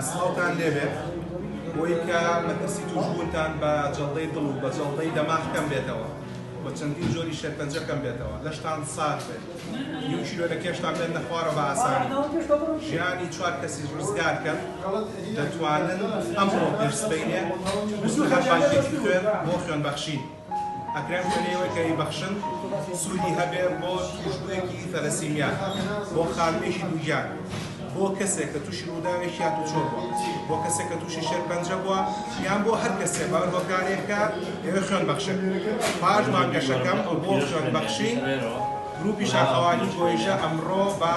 سڵاوتان لێبێ بۆی کە مەترسی توشبوونتان بە جەڵدەی دڵ و بە جەڵدەی دەماغ کەم بێتەوە بە چەندین جۆری شێرپەنجە کەم بێتەوە لەشتان ساغ بێت نیو کیلۆ لە کێشتان بێت نەخوارە بە ئاسانی ژیانی چوار کەسی ڕزگار کەن دەتوانن ئەمڕۆ پێشسبەینێ 28 بانکێکی خوێن بۆ خوێنبەخشین ئەکرێن خوێنەوەی کە بەخشن سوودی هەبێ بۆ توشبوویەکی تەلەسیمیا بۆ خانمێژی دووگیان بۆ کەسێک کە تووشی ڕووداوێکی یا تووچۆ بووە بۆ کەسێک کە تووشی شێرپەنجە بووە یان بۆ هەر کەسێک باوەڕ بە کارێکە ئێوە خوێنبەخشن پاش مانگەشەکەم بۆ خوێنبەخشی گروپی شاخەوانی گۆیژە ئەمڕۆ بە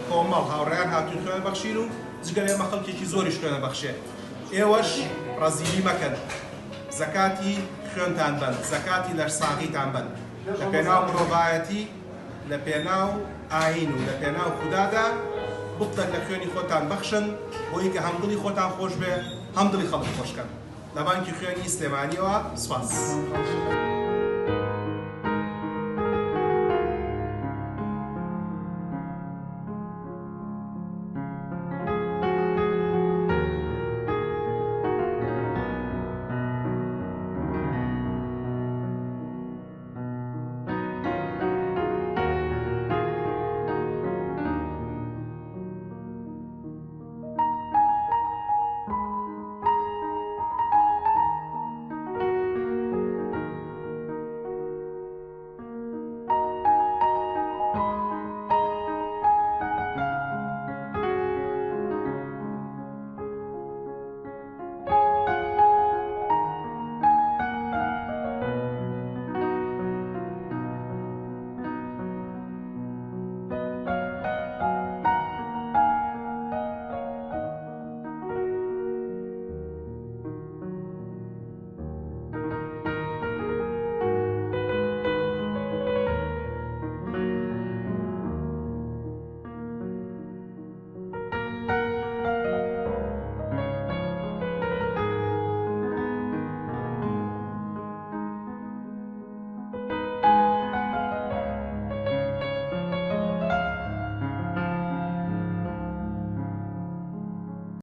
کۆمەڵ هاوڕێیان هاتوون خوێنبەخشین و جگەل ئێمە خەڵکێکی زۆریش خوێنەبەخشێ ئێوەش ڕەزیلی مەکەن زەکاتی خوێنتان بن زەکاتی لەرساغیتان بن لە پێناو مرۆڤایەتی لە پێناو ئاین و لە پێناو خودادا بڵتە لە خوێنی خۆتان بەخشن بۆی کە هەم دڵی خۆتان خۆش بێ هەم دڵی خەڵک خۆشکەن لە بانکی خوێنی سلێمانیەوە سوپاس